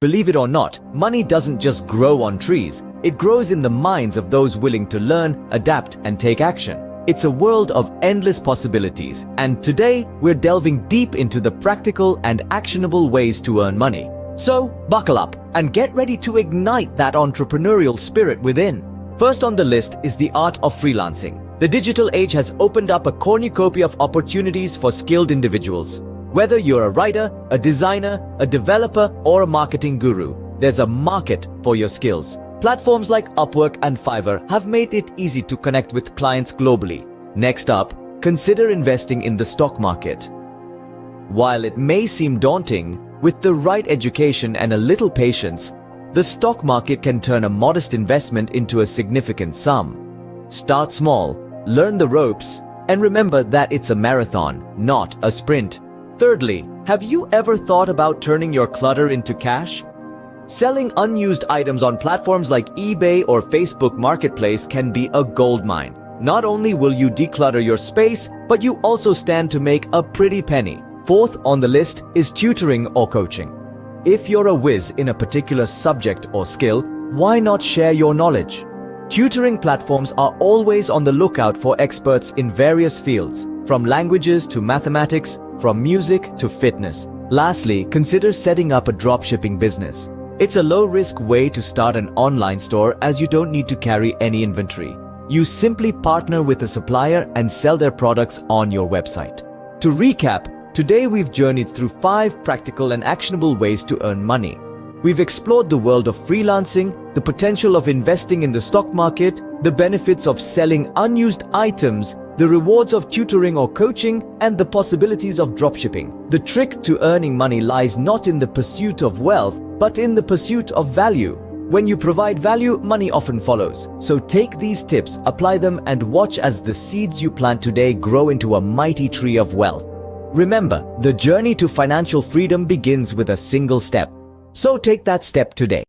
Believe it or not, money doesn't just grow on trees. It grows in the minds of those willing to learn, adapt, and take action. It's a world of endless possibilities, and today we're delving deep into the practical and actionable ways to earn money. So, buckle up and get ready to ignite that entrepreneurial spirit within. First on the list is the art of freelancing. The digital age has opened up a cornucopia of opportunities for skilled individuals. Whether you're a writer, a designer, a developer, or a marketing guru, there's a market for your skills. Platforms like Upwork and Fiverr have made it easy to connect with clients globally. Next up, consider investing in the stock market. While it may seem daunting, with the right education and a little patience, the stock market can turn a modest investment into a significant sum. Start small, learn the ropes, and remember that it's a marathon, not a sprint. Thirdly, have you ever thought about turning your clutter into cash? Selling unused items on platforms like eBay or Facebook Marketplace can be a goldmine. Not only will you declutter your space, but you also stand to make a pretty penny. Fourth on the list is tutoring or coaching. If you're a whiz in a particular subject or skill, why not share your knowledge? Tutoring platforms are always on the lookout for experts in various fields, from languages to mathematics, from music to fitness. Lastly, consider setting up a dropshipping business. It's a low-risk way to start an online store as you don't need to carry any inventory. You simply partner with a supplier and sell their products on your website. To recap, today we've journeyed through 5 practical and actionable ways to earn money. We've explored the world of freelancing, the potential of investing in the stock market, the benefits of selling unused items, the rewards of tutoring or coaching, and the possibilities of dropshipping. The trick to earning money lies not in the pursuit of wealth, but in the pursuit of value. When you provide value, money often follows. So take these tips, apply them, and watch as the seeds you plant today grow into a mighty tree of wealth. Remember, the journey to financial freedom begins with a single step. So take that step today.